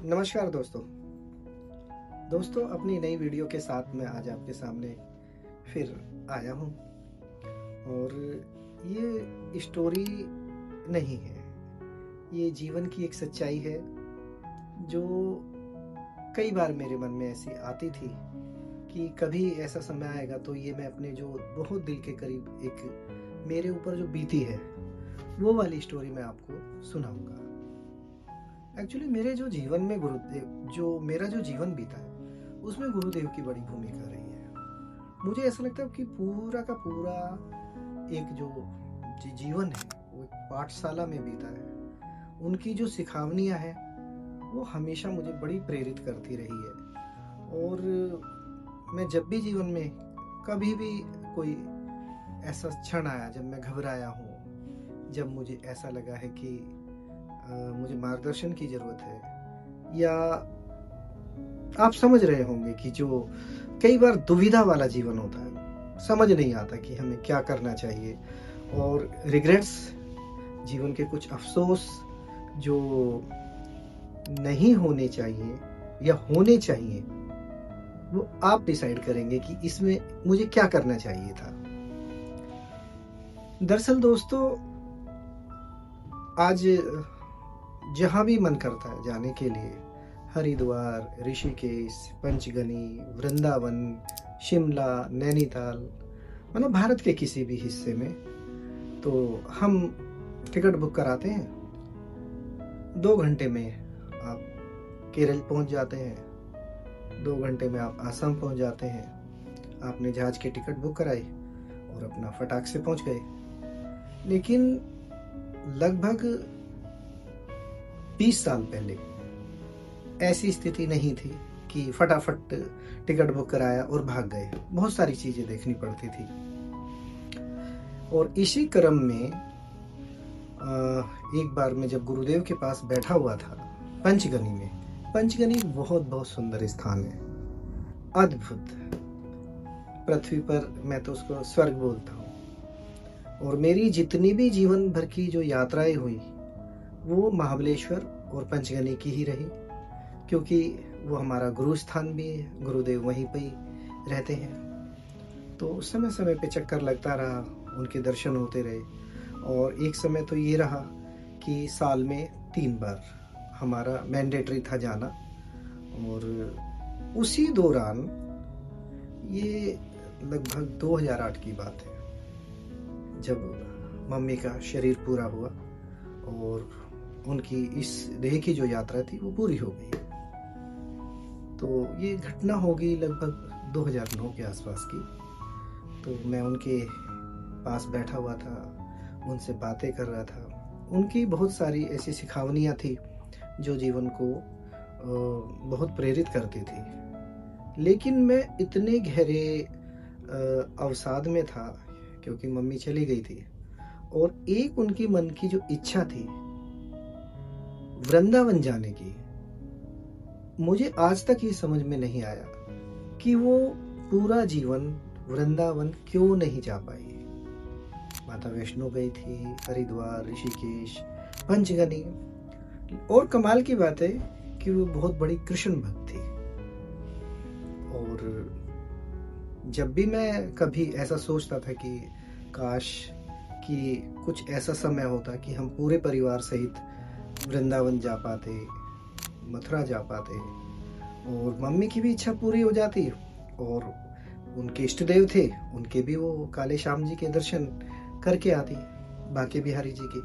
नमस्कार दोस्तों अपनी नई वीडियो के साथ मैं आज आपके सामने फिर आया हूँ। और ये स्टोरी नहीं है, ये जीवन की एक सच्चाई है जो कई बार मेरे मन में ऐसी आती थी कि कभी ऐसा समय आएगा तो ये मैं अपने जो बहुत दिल के करीब एक मेरे ऊपर जो बीती है वो वाली स्टोरी मैं आपको सुनाऊंगा। एक्चुअली मेरे जो जीवन में मेरा जो जीवन बीता है उसमें गुरुदेव की बड़ी भूमिका रही है। मुझे ऐसा लगता है कि पूरा का पूरा एक जो जीवन है वो एक पाठशाला में बीता है। उनकी जो सिखावनियाँ हैं वो हमेशा मुझे बड़ी प्रेरित करती रही है। और मैं जब भी जीवन में कभी भी कोई ऐसा क्षण आया जब मैं घबराया हूँ, जब मुझे ऐसा लगा है कि मुझे मार्गदर्शन की जरूरत है, या आप समझ रहे होंगे कि जो कई बार दुविधा वाला जीवन होता है, समझ नहीं आता कि हमें क्या करना चाहिए, और रिग्रेट्स, जीवन के कुछ अफसोस जो नहीं होने चाहिए या होने चाहिए, वो आप डिसाइड करेंगे कि इसमें मुझे क्या करना चाहिए था। दरअसल दोस्तों, आज जहाँ भी मन करता है जाने के लिए, हरिद्वार, ऋषिकेश, पंचगनी, वृंदावन, शिमला, नैनीताल, मतलब भारत के किसी भी हिस्से में, तो हम टिकट बुक कराते हैं। 2 घंटे में आप केरल पहुंच जाते हैं, 2 घंटे में आप आसाम पहुंच जाते हैं। आपने जहाज की टिकट बुक कराई और अपना फटाक से पहुंच गए। लेकिन लगभग 20 साल पहले ऐसी स्थिति नहीं थी कि फटाफट टिकट बुक कराया और भाग गए। बहुत सारी चीजें देखनी पड़ती थी। और इसी क्रम में एक बार मैं जब गुरुदेव के पास बैठा हुआ था पंचगनी में, पंचगनी बहुत सुंदर स्थान है, अद्भुत। पृथ्वी पर मैं तो उसको स्वर्ग बोलता हूँ। और मेरी जितनी भी जीवन भर की जो यात्राएं हुई वो महाबलेश्वर और पंचगनी की ही रही, क्योंकि वो हमारा गुरु स्थान भी है, गुरुदेव वहीं पे ही रहते हैं। तो समय समय पे चक्कर लगता रहा, उनके दर्शन होते रहे। और एक समय तो ये रहा कि साल में 3 बार हमारा मैंडेटरी था जाना। और उसी दौरान, ये लगभग 2008 की बात है, जब मम्मी का शरीर पूरा हुआ और उनकी इस देह की जो यात्रा थी वो पूरी हो गई। तो ये घटना होगी लगभग 2009 के आसपास की। तो मैं उनके पास बैठा हुआ था, उनसे बातें कर रहा था। उनकी बहुत सारी ऐसी सिखावनियाँ थी जो जीवन को बहुत प्रेरित करती थी। लेकिन मैं इतने गहरे अवसाद में था क्योंकि मम्मी चली गई थी। और एक उनकी मन की जो इच्छा थी वृंदावन जाने की, मुझे आज तक ये समझ में नहीं आया कि वो पूरा जीवन वृंदावन क्यों नहीं जा पाई। माता वैष्णो गई थी, हरिद्वार, ऋषिकेश, पंचगनी। और कमाल की बात है कि वो बहुत बड़ी कृष्ण भक्त थी। और जब भी मैं कभी ऐसा सोचता था कि काश कि कुछ ऐसा समय होता कि हम पूरे परिवार सहित वृंदावन जा पाते, मथुरा जा पाते, और मम्मी की भी इच्छा पूरी हो जाती, और उनके इष्ट देव थे, उनके भी वो काले श्याम जी के दर्शन करके आती, बांके बिहारी जी के।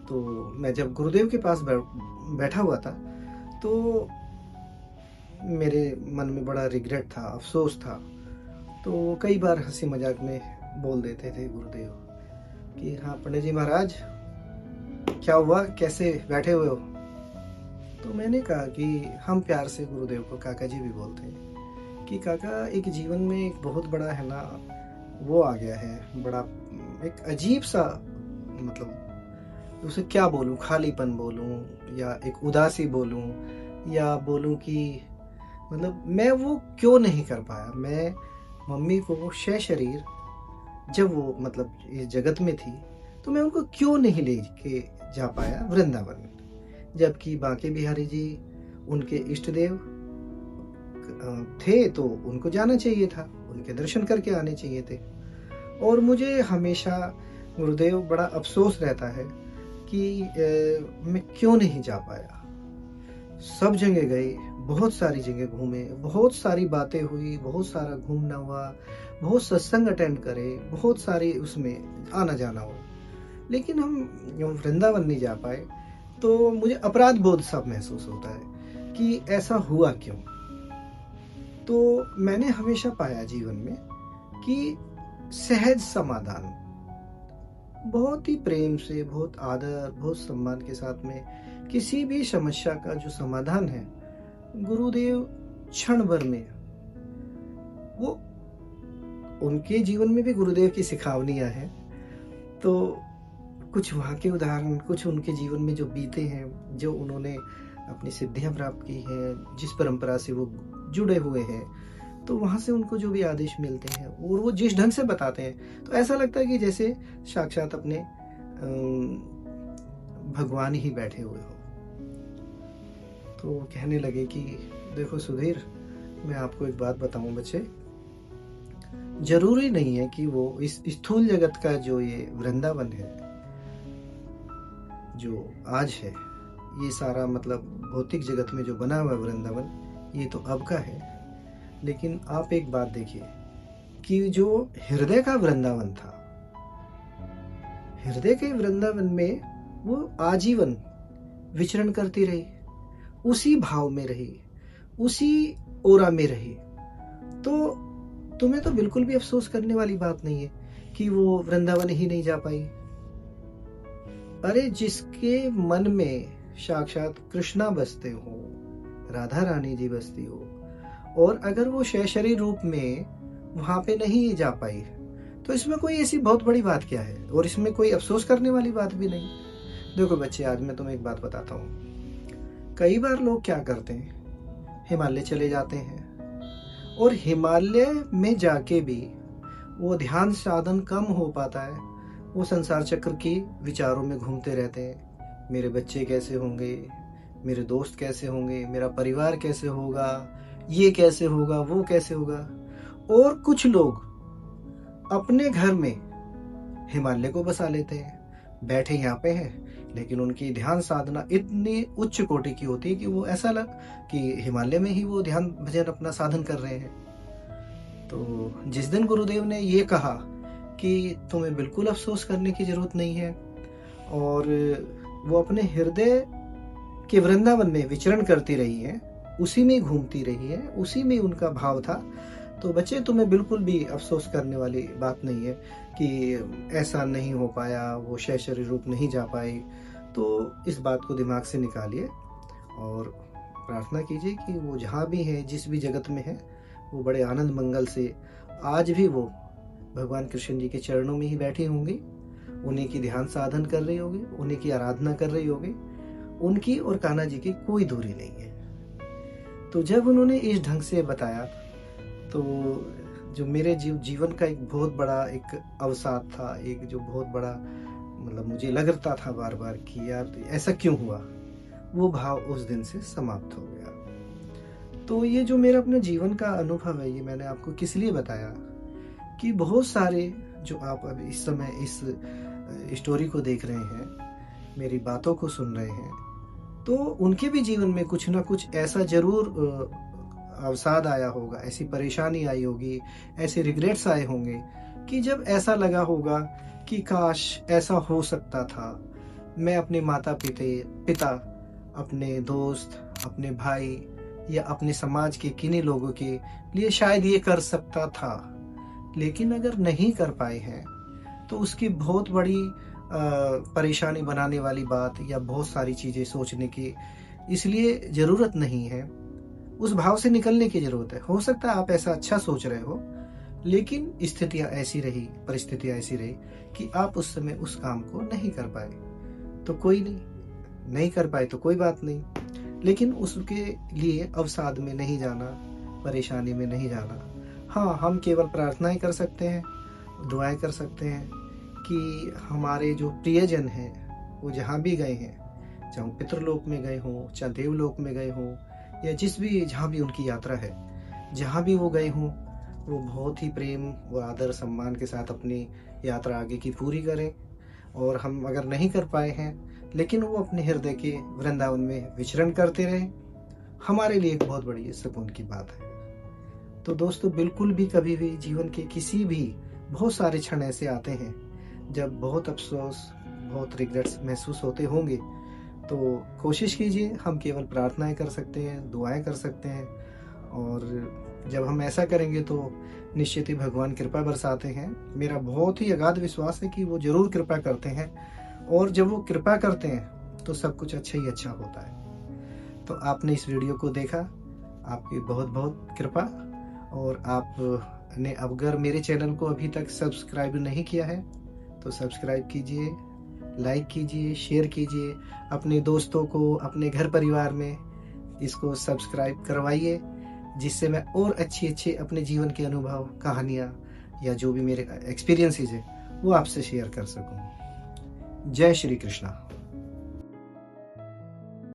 तो मैं जब गुरुदेव के पास बैठा हुआ था तो मेरे मन में बड़ा रिग्रेट था, अफसोस था। तो कई बार हंसी मजाक में बोल देते थे गुरुदेव कि हाँ पंडित जी महाराज, क्या हुआ, कैसे बैठे हुए हो। तो मैंने कहा कि हम प्यार से गुरुदेव को काका जी भी बोलते हैं कि काका, एक जीवन में एक बहुत बड़ा है ना वो आ गया है, बड़ा एक अजीब सा, मतलब उसे क्या बोलूं, खालीपन बोलूं या एक उदासी बोलूं, या बोलूं कि मतलब मैं वो क्यों नहीं कर पाया। मैं मम्मी को वो शय शरीर जब वो मतलब इस जगत में थी तो मैं उनको क्यों नहीं ले के जा पाया वृंदावन। जबकि बांके बिहारी जी उनके इष्ट देव थे, तो उनको जाना चाहिए था, उनके दर्शन करके आने चाहिए थे। और मुझे हमेशा गुरुदेव बड़ा अफसोस रहता है कि मैं क्यों नहीं जा पाया। सब जगह गए, बहुत सारी जगह घूमे, बहुत सारी बातें हुई, बहुत सारा घूमना हुआ, बहुत सत्संग अटेंड करे, बहुत सारे उसमें आना जाना हुआ, लेकिन हम वृंदावन नहीं जा पाए। तो मुझे अपराध बोध सा महसूस होता है कि ऐसा हुआ क्यों। तो मैंने हमेशा पाया जीवन में कि सहज समाधान, बहुत ही प्रेम से, बहुत आदर, बहुत सम्मान के साथ में किसी भी समस्या का जो समाधान है, गुरुदेव क्षण भर में, वो उनके जीवन में भी गुरुदेव की सिखावनियां हैं। तो कुछ वहाँ के उदाहरण, कुछ उनके जीवन में जो बीते हैं, जो उन्होंने अपनी सिद्धियां प्राप्त की हैं, जिस परंपरा से वो जुड़े हुए हैं, तो वहाँ से उनको जो भी आदेश मिलते हैं और वो जिस ढंग से बताते हैं, तो ऐसा लगता है कि जैसे साक्षात अपने भगवान ही बैठे हुए हो। तो कहने लगे कि देखो सुधीर, मैं आपको एक बात बताऊं बच्चे, जरूरी नहीं है कि वो इस स्थूल जगत का जो ये वृंदावन है, जो आज है, ये सारा मतलब भौतिक जगत में जो बना हुआ वृंदावन, ये तो अब का है। लेकिन आप एक बात देखिए कि जो हृदय का वृंदावन था, हृदय के वृंदावन में वो आजीवन विचरण करती रही, उसी भाव में रही, उसी ओरा में रही। तो तुम्हें तो बिल्कुल भी अफसोस करने वाली बात नहीं है कि वो वृंदावन ही नहीं जा पाई। अरे जिसके मन में साक्षात कृष्णा बसते हो, राधा रानी जी बसती हो, और अगर वो शरीर रूप में वहां पे नहीं जा पाई, तो इसमें कोई ऐसी बहुत बड़ी बात क्या है, और इसमें कोई अफसोस करने वाली बात भी नहीं। देखो बच्चे, आज मैं तुम्हें एक बात बताता हूँ। कई बार लोग क्या करते हैं, हिमालय चले जाते हैं, और हिमालय में जाके भी वो ध्यान साधन कम हो पाता है, वो संसार चक्र की विचारों में घूमते रहते हैं। मेरे बच्चे कैसे होंगे, मेरे दोस्त कैसे होंगे, मेरा परिवार कैसे होगा, ये कैसे होगा, वो कैसे होगा। और कुछ लोग अपने घर में हिमालय को बसा लेते हैं, बैठे यहाँ पे हैं, लेकिन उनकी ध्यान साधना इतनी उच्च कोटि की होती है कि वो ऐसा लग कि हिमालय में ही वो ध्यान भजन अपना साधन कर रहे हैं। तो जिस दिन गुरुदेव ने ये कहा कि तुम्हें बिल्कुल अफसोस करने की जरूरत नहीं है, और वो अपने हृदय के वृंदावन में विचरण करती रही है, उसी में घूमती रही है, उसी में उनका भाव था, तो बच्चे तुम्हें बिल्कुल भी अफसोस करने वाली बात नहीं है कि ऐसा नहीं हो पाया, वो शरीर रूप नहीं जा पाई। तो इस बात को दिमाग से निकालिए और प्रार्थना कीजिए कि वो जहाँ भी है, जिस भी जगत में है, वो बड़े आनंद मंगल से आज भी वो भगवान कृष्ण जी के चरणों में ही बैठी होंगी, उन्हीं की ध्यान साधन कर रही होगी, उन्हीं की आराधना कर रही होगी। उनकी और कान्हा जी की कोई दूरी नहीं है। तो जब उन्होंने इस ढंग से बताया, तो जो मेरे जीवन का एक बहुत बड़ा एक अवसाद था, एक जो बहुत बड़ा मतलब मुझे लगता था बार बार कि यार ऐसा क्यों हुआ, वो भाव उस दिन से समाप्त हो गया। तो ये जो मेरा अपने जीवन का अनुभव है, ये मैंने आपको किस लिए बताया कि बहुत सारे जो आप अब इस समय इस स्टोरी को देख रहे हैं, मेरी बातों को सुन रहे हैं, तो उनके भी जीवन में कुछ ना कुछ ऐसा जरूर अवसाद आया होगा, ऐसी परेशानी आई होगी, ऐसे रिग्रेट्स आए होंगे कि जब ऐसा लगा होगा कि काश ऐसा हो सकता था, मैं अपने माता पिता, अपने दोस्त, अपने भाई या अपने समाज के किन्हीं लोगों के लिए शायद ये कर सकता था। लेकिन अगर नहीं कर पाए हैं तो उसकी बहुत बड़ी परेशानी बनाने वाली बात या बहुत सारी चीजें सोचने की इसलिए जरूरत नहीं है, उस भाव से निकलने की जरूरत है। हो सकता है आप ऐसा अच्छा सोच रहे हो, लेकिन स्थितियां ऐसी रही, परिस्थितियां ऐसी रही कि आप उस समय उस काम को नहीं कर पाए। तो कोई नहीं कर पाए तो कोई बात नहीं, लेकिन उसके लिए अवसाद में नहीं जाना, परेशानी में नहीं जाना। हाँ, हम केवल प्रार्थनाएं कर सकते हैं, दुआएं कर सकते हैं कि हमारे जो प्रियजन हैं वो जहाँ भी गए हैं, चाहे वो पितृलोक में गए हों, चाहे देवलोक में गए हों, या जिस भी जहाँ भी उनकी यात्रा है, जहाँ भी वो गए हों, वो बहुत ही प्रेम व आदर सम्मान के साथ अपनी यात्रा आगे की पूरी करें। और हम अगर नहीं कर पाए हैं, लेकिन वो अपने हृदय के वृंदावन में विचरण करते रहे, हमारे लिए एक बहुत बड़ी सुकून की बात है। तो दोस्तों, बिल्कुल भी कभी भी जीवन के किसी भी बहुत सारे क्षण ऐसे आते हैं जब बहुत अफसोस, बहुत रिग्रेट्स महसूस होते होंगे, तो कोशिश कीजिए, हम केवल प्रार्थनाएं कर सकते हैं, दुआएं कर सकते हैं, और जब हम ऐसा करेंगे तो निश्चित ही भगवान कृपा बरसाते हैं। मेरा बहुत ही अगाध विश्वास है कि वो जरूर कृपा करते हैं, और जब वो कृपा करते हैं तो सब कुछ अच्छा ही अच्छा होता है। तो आपने इस वीडियो को देखा, आपकी बहुत बहुत कृपा। और आपने अगर मेरे चैनल को अभी तक सब्सक्राइब नहीं किया है तो सब्सक्राइब कीजिए, लाइक कीजिए, शेयर कीजिए, अपने दोस्तों को, अपने घर परिवार में इसको सब्सक्राइब करवाइए, जिससे मैं और अच्छे अपने जीवन के अनुभव, कहानियाँ या जो भी मेरे एक्सपीरियंसेस है वो आपसे शेयर कर सकूं। जय श्री कृष्णा।